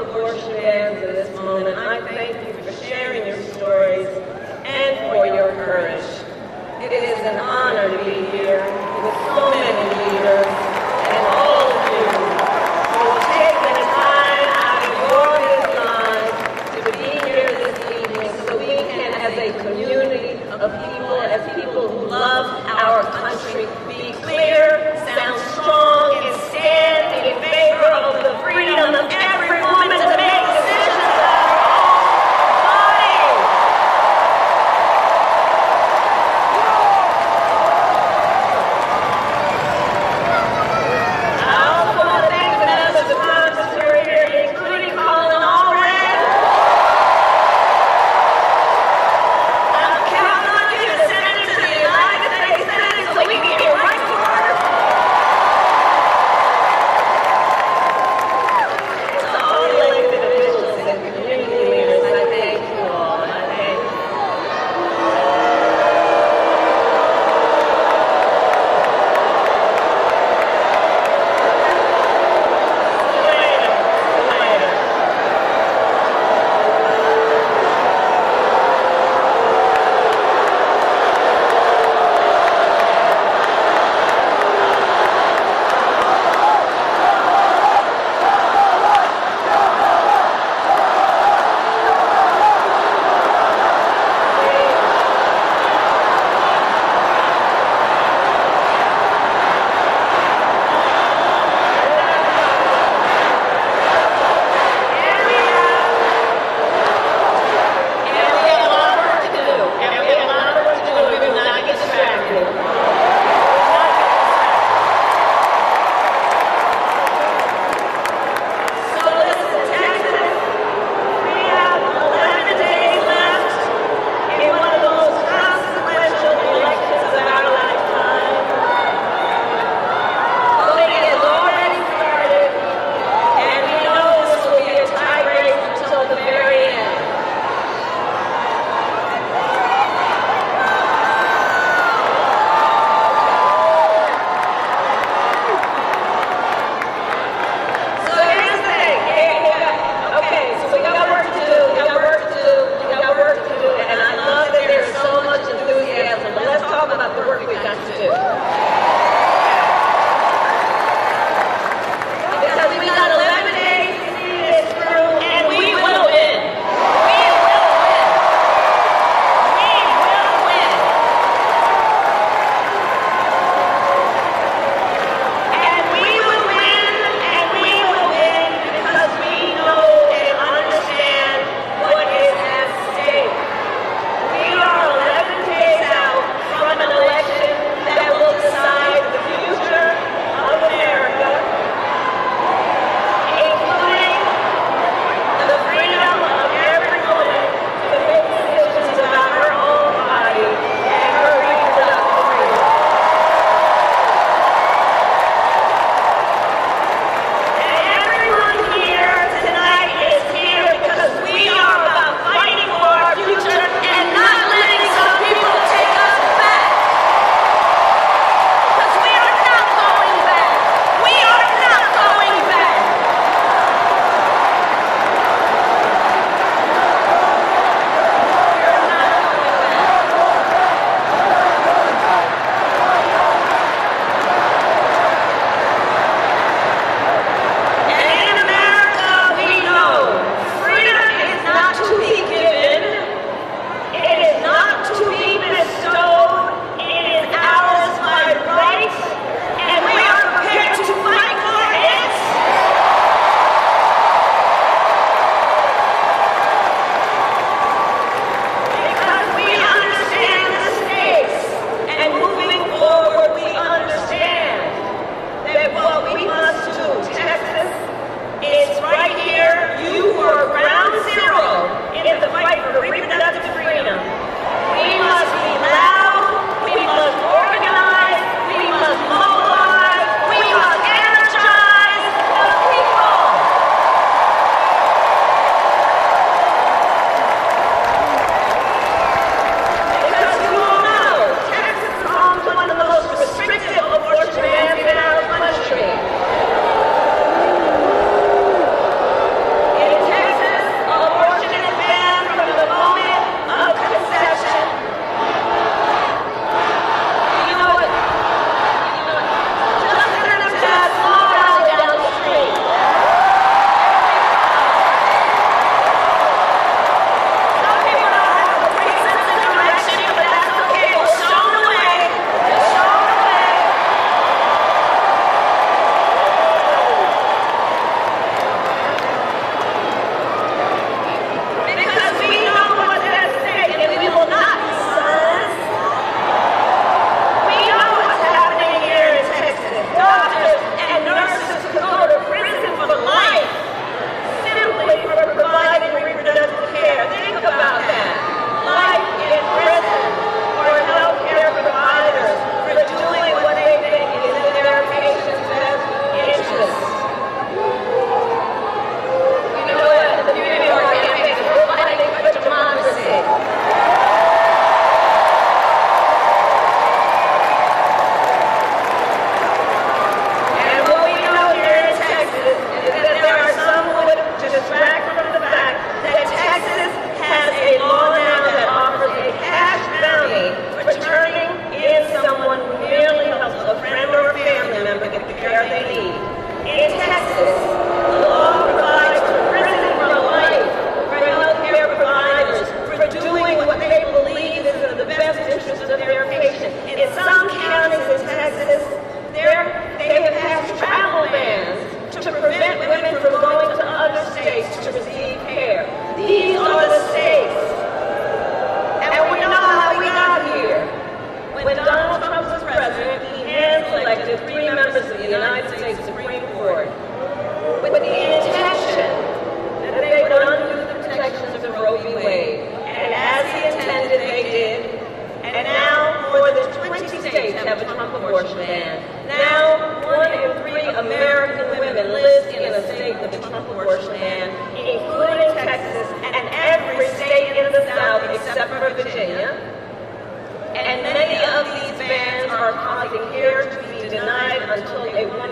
abortion bans in this moment. I thank you for sharing your stories and for your courage. It is an honor to be here with so many leaders and all of you who will take the time out of your busy lives to be here this evening so we can, as a community of people, as people who love our country, be clear, sound strong, and stand in favor of the freedom of every woman to make decisions about her own body.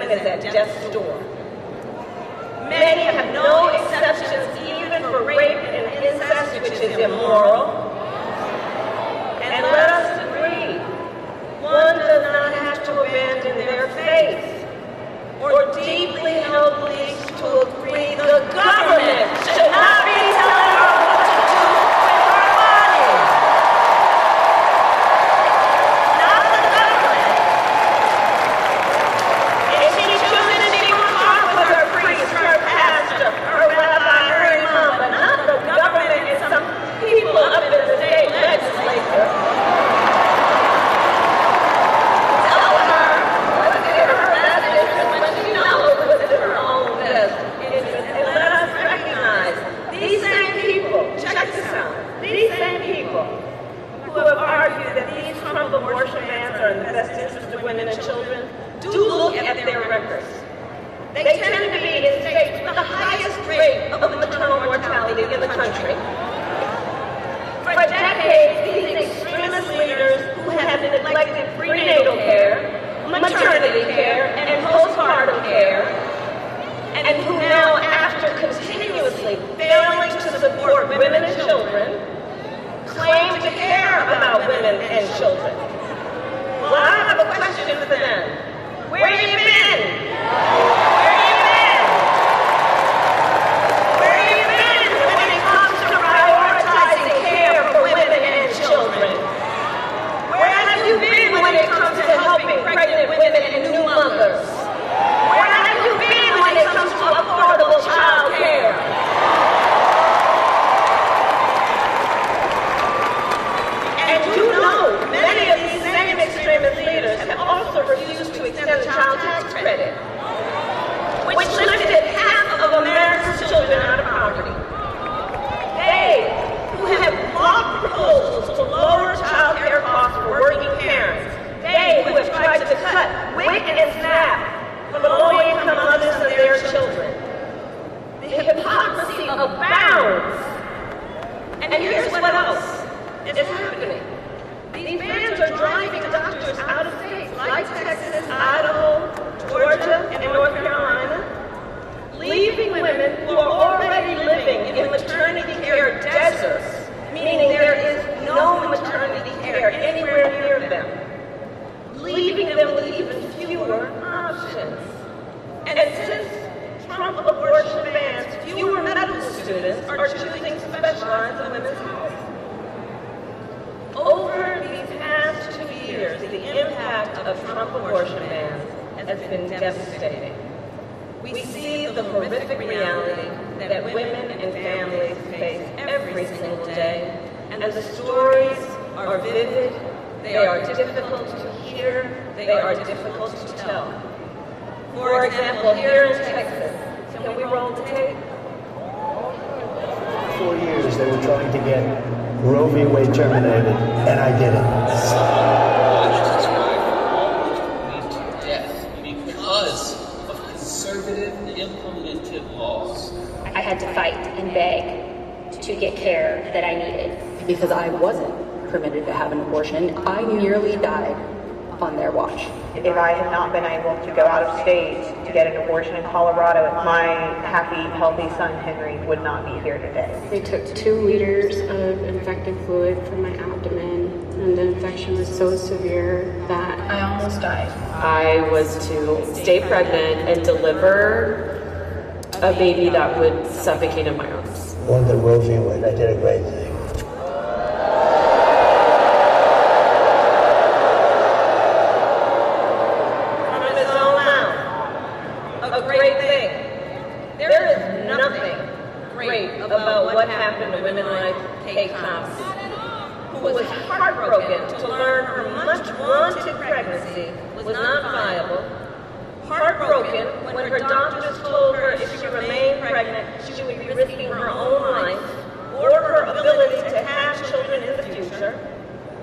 women is at death's door. Many have no exceptions even for rape and incest, which is immoral. And let us agree, one does not have to abandon their faith or deeply held beliefs to agree the government should not be telling her what to do with her body. Not the government. If she chooses, she will talk with her priest, her pastor, her rabbi, her imam, but not the government and some people up in the state legislature. Tell her what's in her best interest when she knows what's in her own best interest. And let us recognize these same people, check this out, these same people who have argued that these Trump abortion bans are in the best interest of women and children, do look at their records. They tend to be in states with the highest rate of maternal mortality in the country. For decades, these extremist leaders who have neglected prenatal care, maternity care, and postpartum care, and who now, after continuously failing to support women and children, claim to care about women and children. Well, I have a question for them. Where have you been? Where have you been? Where have you been when it comes to prioritizing care for women and children? Where have you been when it comes to helping pregnant women and new mothers? Where have you been when it comes to affordable child care? And you know, many of these same extremist leaders have also refused to extend the child tax credit, which lifted half of America's children out of poverty. They, who have blocked proposals to lower child care costs for working parents, they who have tried to cut WIC and SNAP for the low-income mothers and their children. The hypocrisy abounds. And here's what else is happening. These bans are driving doctors out of states like Texas, Idaho, Georgia, and North Carolina, leaving women who are already living in maternity care deserts, meaning there is no maternity care anywhere near them, leaving them with even fewer options. And since Trump abortion bans, fewer medical students are choosing to specialize in women's health. Over these past 2 years, the impact of Trump abortion bans has been devastating. We see the horrific reality that women and families face every single day, and the stories are vivid, they are difficult to hear, they are difficult to tell. For example, here in Texas, can we roll tape? 4 years they were trying to get Roe v. Wade terminated, and I did it. Death because of conservative implemented laws. I had to fight and beg to get care that I needed. Because I wasn't permitted to have an abortion, I nearly died on their watch. If I had not been able to go out of state to get an abortion in Colorado, my happy, healthy son, Henry, would not be here today. They took 2 liters of infected fluid from my abdomen, and the infection was so severe that I almost died. I was to stay pregnant and deliver a baby that would suffocate in my arms. Won the Roe v. Wade. I did a great thing. About what happened to women like Kate Thompson, who was heartbroken to learn her much-wanted pregnancy was not viable, heartbroken when her doctors told her if she remained pregnant, she would be risking her own life or her ability to have children in the future.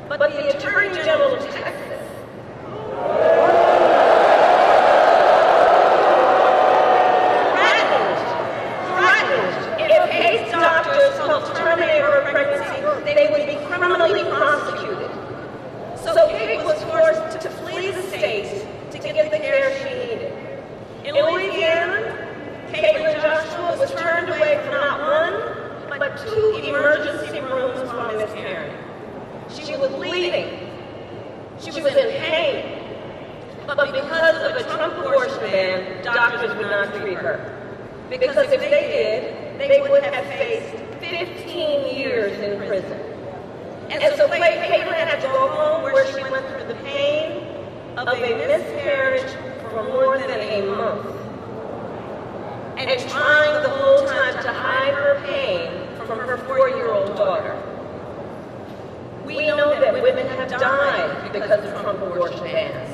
But the Attorney General of Texas terminate her pregnancy, they would be criminally prosecuted. So Kate was forced to flee the state to get the care she needed. She was in pain. But because of a Trump abortion ban, doctors would not treat her. Because if they did, they would have faced 15 years in prison. And so Caitlin had to go home where she went through the pain of a miscarriage for more than a month. And trying the whole time to hide her pain from her 4-year-old daughter. We know that women have died because of Trump abortion bans.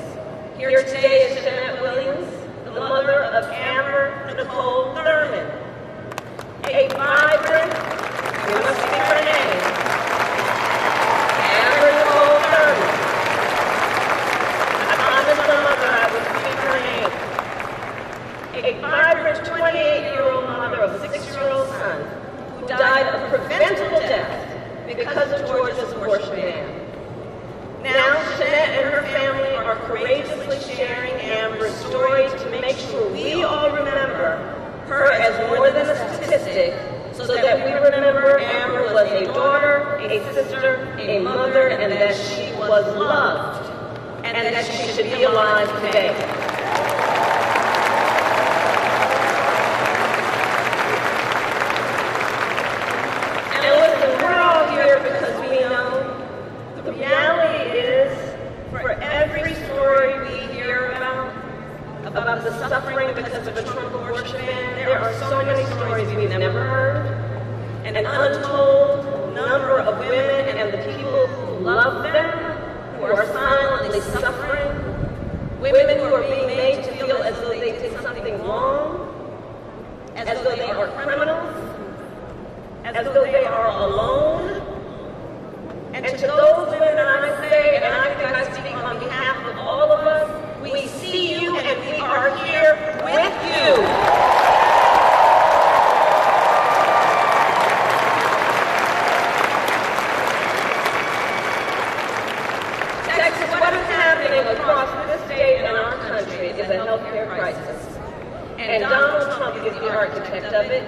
Here today is Jeanette Williams, the mother of Amber Nicole Thurman, a vibrant, you must speak her name, Amber Nicole Thurman. I promised the mother I would speak her name. A vibrant 28-year-old mother of a 6-year-old son who died of preventable death because of Georgia's abortion ban. Now, Jeanette and her family are courageously sharing Amber's story to make sure we all remember her as more than a statistic, so that we remember Amber was a daughter, a sister, a mother, and that she was loved, and that she should be alive today. And listen, we're all here because we know the reality is, for every story we hear about the suffering because of a Trump abortion ban, there are so many stories we've never heard, and an untold number of women and the people who love them, who are silently suffering, women who are being made to feel as though they did something wrong, as though they are criminals, as though they are alone. And to those women, I say, and I think I speak on behalf of all of us, we see you and we are here with you. Texas, what is happening across this state and our country is a healthcare crisis. And Donald Trump is the architect of it.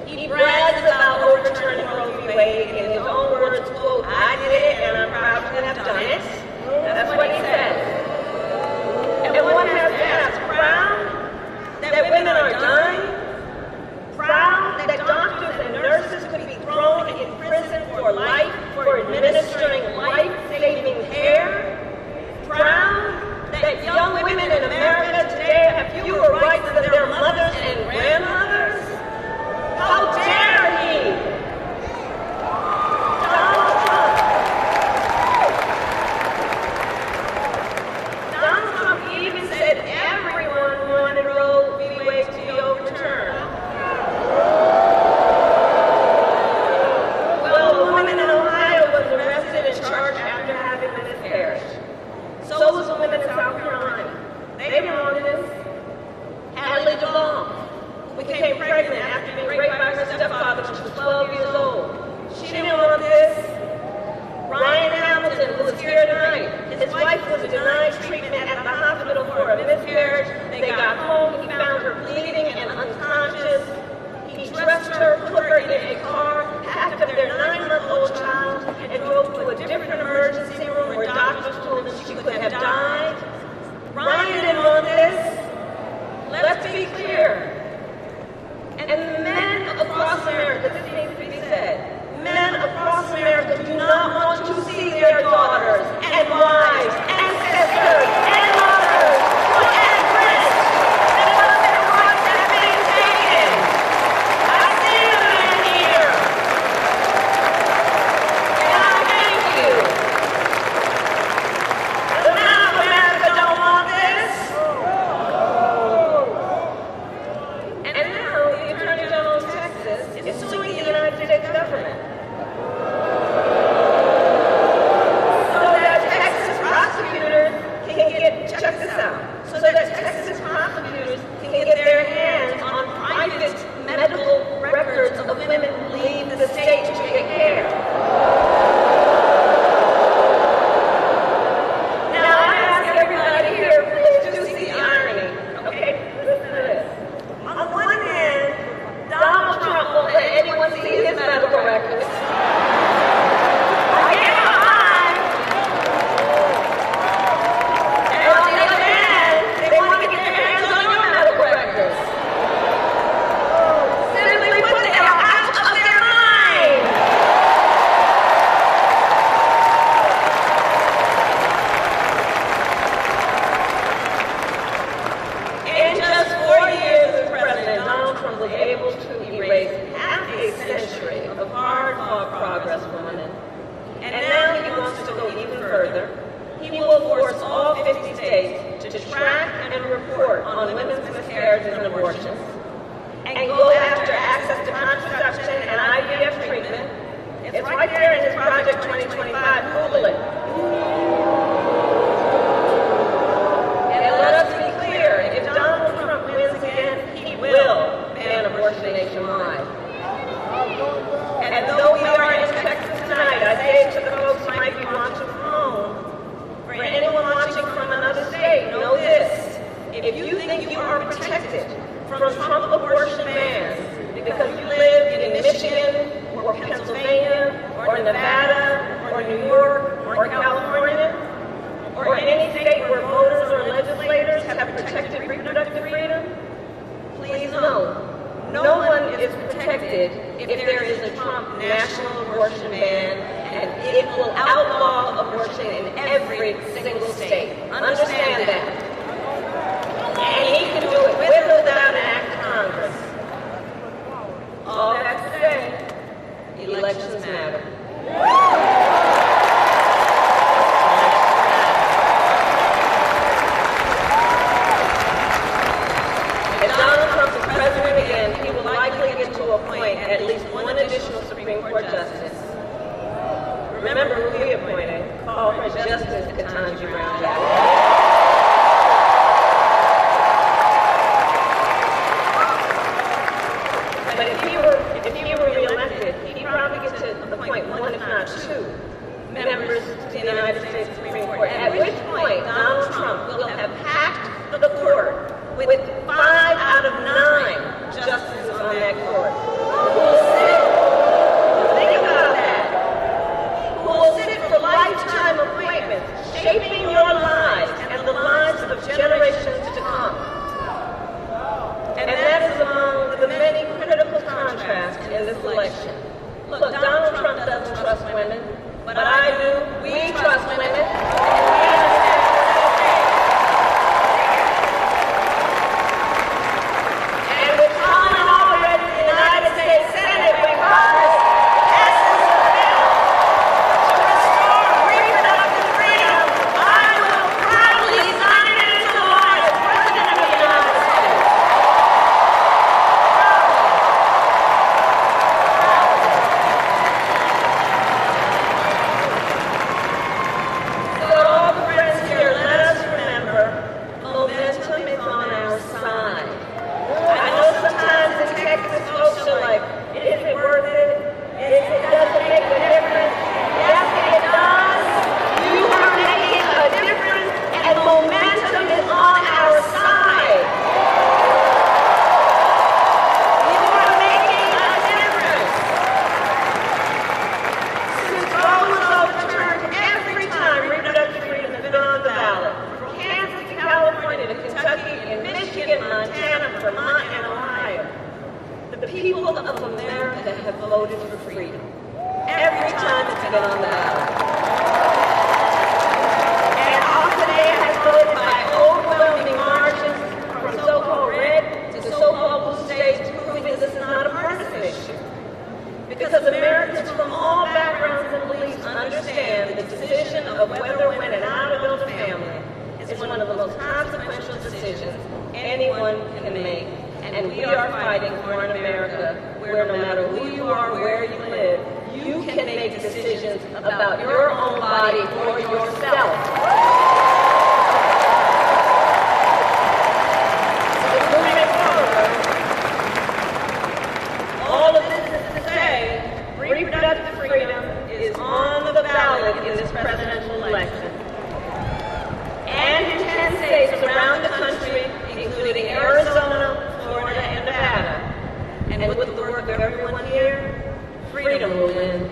He brags about overturning Roe v. Wade in his own words, quote, "I did it and I'm proud to have done it." That's what he says. And one has to ask, proud that women are dying? Proud that doctors and nurses could be thrown in prison for life for administering life-saving care? Proud that young women in America today have fewer rights than their mothers and grandmothers? How dare he? Donald Trump. Donald Trump even said everyone wanted Roe v. Wade to be overturned. Well, a woman in Ohio was arrested and charged after having a miscarriage. So was a woman in South Carolina. They wanted this. Hallie Duvall became pregnant after being raped by her stepfather when she was 12 years old. She didn't want this. Ryan Hamilton, who was here tonight, his wife was denied treatment at the hospital for a miscarriage. They got home, he found her bleeding and unconscious. He dressed her, put her in a car, packed up their 9-month-old child, and drove to a different emergency room where doctors told him she could have died. Ryan didn't want this. Let's be clear. And men across America, this needs to be said, men across America do not want to see their daughters and wives and sisters and mothers put at risk saw progress for women. And now he wants to go even further. He will force all 50 states to track and report on women's miscarriages and abortions, and go after access to contraception and IVF treatment. It's right there in his Project 2025. Google it. And let us be clear, if Donald Trump wins again, he will ban abortion nationwide. And though we are in Texas tonight, I say to the folks who might be watching from home, for anyone watching from another state, know this. If you think you are protected from Trump abortion bans because you live in Michigan or Pennsylvania or Nevada or New York or California or any state where voters or legislators have protected reproductive freedom, please know, no one is protected if there is a Trump national abortion ban, and it will outlaw abortion in every single state. Understand that. And he can do it with or without an act of Congress. All that to say, elections matter. If Donald Trump is president again, he will likely get to appoint at least one additional Supreme Court justice. Remember who we appointed. Call her Justice Ketanji Brown Jackson. But if he were reelected, he'd probably get to appoint one, if not two, members to the United States Supreme Court. At which point, Donald Trump will have packed the court with 5 out of 9 justices on that court. Who will sit? Think about that. Who will sit for lifetime appointments, shaping your lives and the lives of generations to come. And that is among the many critical contrasts in this election. Look, Donald Trump doesn't trust women, but I do. We trust women. And with common already in the United States Senate, when Congress passes a bill to restore reproductive freedom, I will proudly sign it into law as President of the United States. So all the friends here, let us remember, momentum is on our side. I know sometimes in Texas folks are like, is it worth it? Does it make a difference? Yes, it does. You are making a difference, and momentum is on our side. You are making a difference. Since Roe was overturned, every time reproductive freedom has been on the ballot, from Kansas to California to Kentucky and Michigan, Montana, Vermont, and Ohio, the people of America have voted for freedom. Every time it's been on the ballot. And Alternate has voted by overwhelming margins from so-called red to so-called blue states, proving this is not a partisan issue. Because Americans from all backgrounds and beliefs understand the decision of whether, when, and how to build a family is one of the most consequential decisions anyone can make. And we are fighting for an America where no matter who you are, where you live, you can make decisions about your own body for yourself. So moving forward, all of this is to say, reproductive freedom is on the ballot in this presidential election. And in 10 states around the country, including Arizona, Florida, and Nevada. And with the work of everyone here, freedom will win.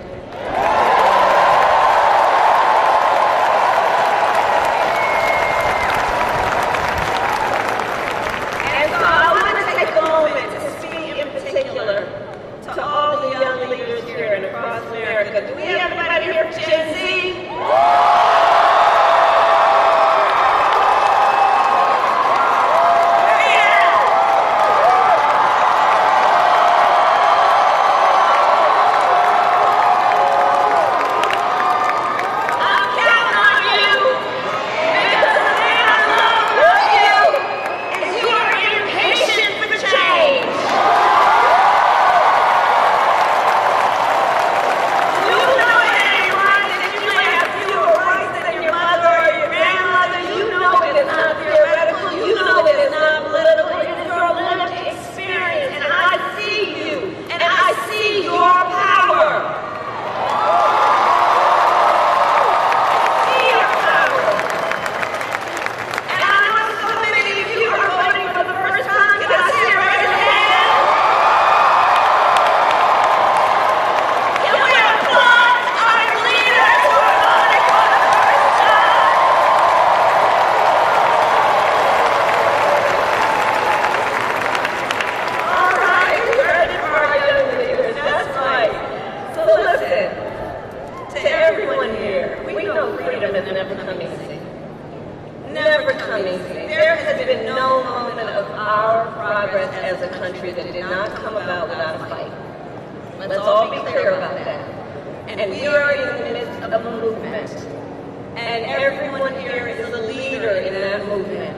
progress as a country that did not come about without a fight. Let's all be clear about that. And we are in the midst of a movement. And everyone here is a leader in that movement.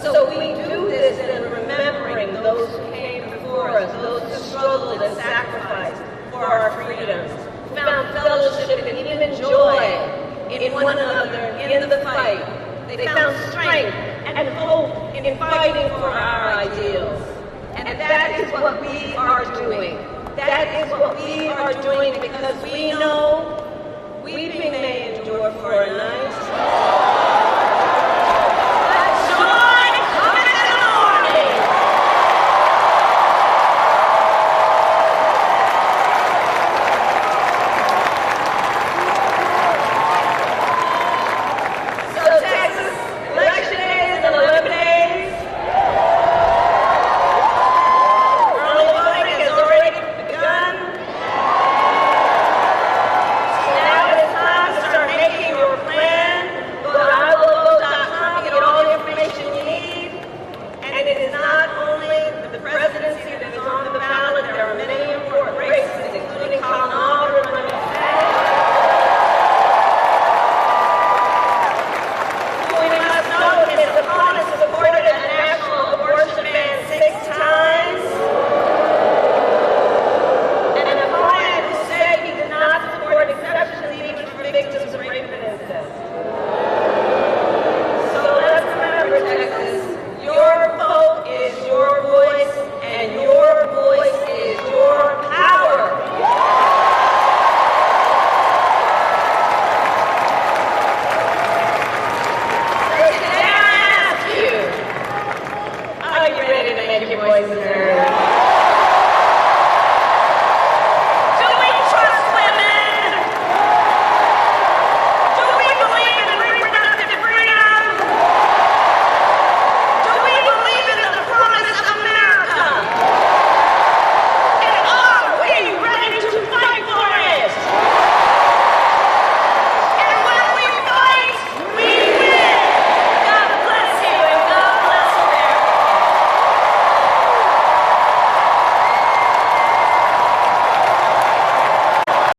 So we do this in remembering those who came before us, those who struggled and sacrificed for our freedoms, who found fellowship and even joy in one another in the fight. They found strength and hope in fighting for our ideals. And that is what we are doing. That is what we are doing because we know weeping may endure for a night. But joy comes in the morning. So Texas, election day is in 11 days. Early voting has already begun. So now it is time to start making your plan. Go to iwillvote.com to get all the information you need. And it is not only the presidency that is on the ballot. There are many important races, including Colorado and Lemon we must know that his opponent supported a national abortion ban 6 times. And an opponent who said he did not support exceptions even for victims of rape and incest. So let's remember, Texas, your vote is your voice, and your voice is your power. So today I ask you, are you ready to make your voices heard?